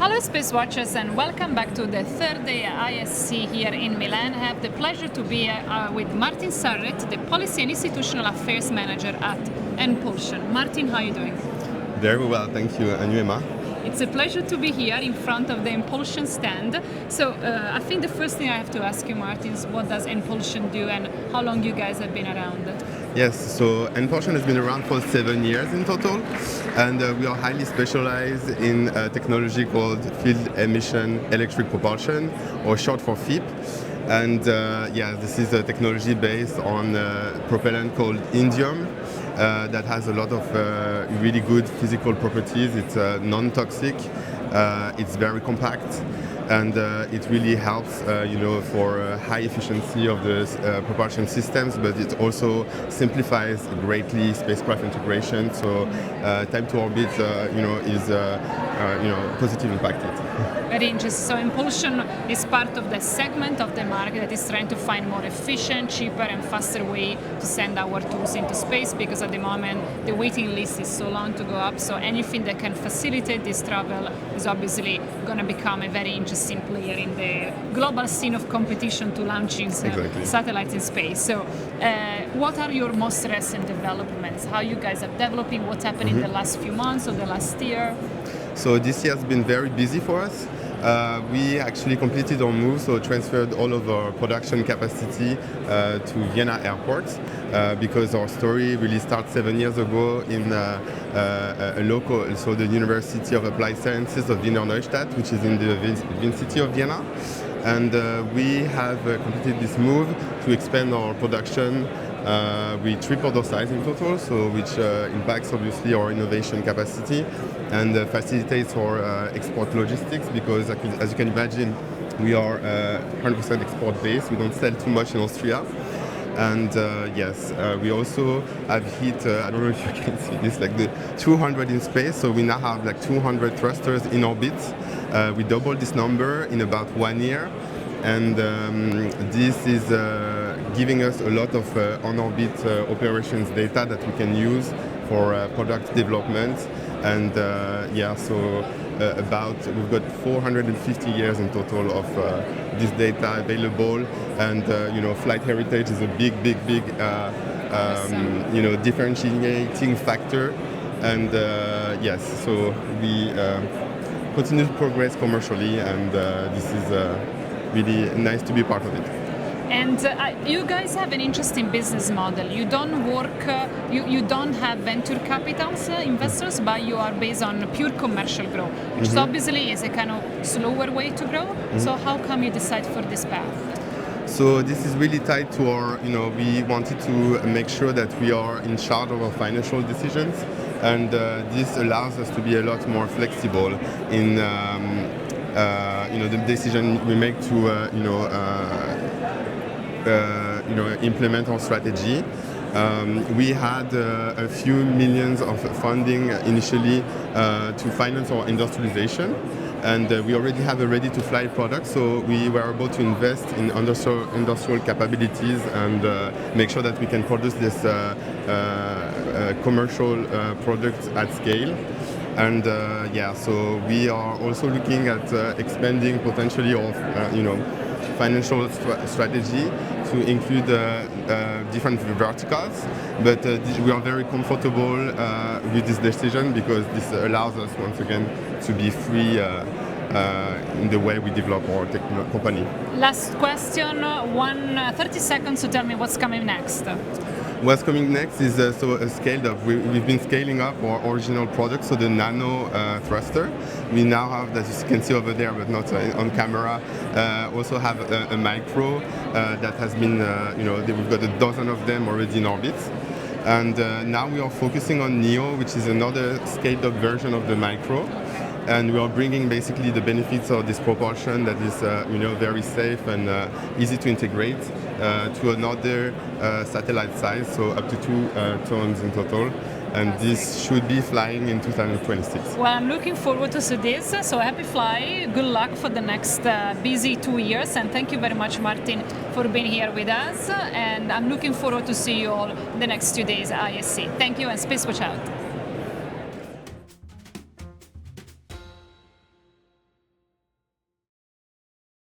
Hello Space Watchers and welcome back to the third day at IAC here in Milan. I have the pleasure to be with Martin Sarret, the Policy and Institutional Affairs Manager at Enpulsion. Martin, how are you doing? Very well, thank you. And you, Emma? It's a pleasure to be here in front of the Enpulsion stand. So I think the first thing I have to ask you, Martin, is what does Enpulsion do and how long you guys have been around? Yes, so Enpulsion has been around for 7 years in total, and we are highly specialized in technology called field emission electric propulsion, or short for FEEP. And this is a technology based on propellant called indium that has a lot of really good physical properties. It's non-toxic, it's very compact, and it really helps, for high efficiency of the propulsion systems, but it also simplifies greatly spacecraft integration. So time to orbit, is positively impacted. Very interesting. So Enpulsion is part of the segment of the market that is trying to find more efficient, cheaper and faster way to send our tools into space, because at the moment the waiting list is so long to go up. So anything that can facilitate this travel is obviously going to become a very interesting player in the global scene of competition to launching satellites in space. So what are your most recent developments? How you guys are developing? What's happened in the last few months or the last year? So this year has been very busy for us. We actually completed our move, so transferred all of our production capacity to Vienna Airport because our story really starts 7 years ago in a local, so the University of Applied Sciences of Wiener Neustadt, which is in the City of Vienna. And we have completed this move to expand our production. We tripled our size in total, so which impacts obviously our innovation capacity and facilitates our export logistics, because as you can imagine, we are 100% export based. We don't sell too much in Austria. And we also have hit, I don't know if you can see this, like the 200 in space. So we now have like 200 thrusters in orbit. We doubled this number in about 1 year. And this is giving us a lot of on-orbit operations data that we can use for product development. And we've got 450 years in total of this data available. And flight heritage is a big differentiating factor. And so we continue to progress commercially, and this is really nice to be part of it. And you guys have an interesting business model. You don't work, you don't have venture capitals investors, but you are based on pure commercial growth, which obviously is a kind of slower way to grow. So how come you decide for this path? So this is really tied to our, we wanted to make sure that we are in charge of our financial decisions, and this allows us to be a lot more flexible in the decision we make to implement our strategy. We had a few millions of funding initially to finance our industrialization, and we already have a ready-to-fly product, so we were able to invest in industrial capabilities and make sure that we can produce this commercial product at scale. And so we are also looking at expanding potentially our financial strategy to include different verticals, but we are very comfortable with this decision because this allows us once again to be free in the way we develop our company. Last question, 30 seconds to tell me what's coming next. What's coming next is a scaled up. We've been scaling up our original product, so the Nano thruster. We now have, as you can see over there, but not on camera, also have a micro that has been, we've got a dozen of them already in orbit. And now we are focusing on Neo, which is another scaled up version of the micro. And we are bringing basically the benefits of this propulsion that is, very safe and easy to integrate to another satellite size, so up to 2 tons in total. And this should be flying in 2026. Well, I'm looking forward to see this. So happy fly. Good luck for the next busy 2 years. And thank you very much, Martin, for being here with us. And I'm looking forward to see you all the next 2 days at IAC. Thank you, and SpaceWatch out.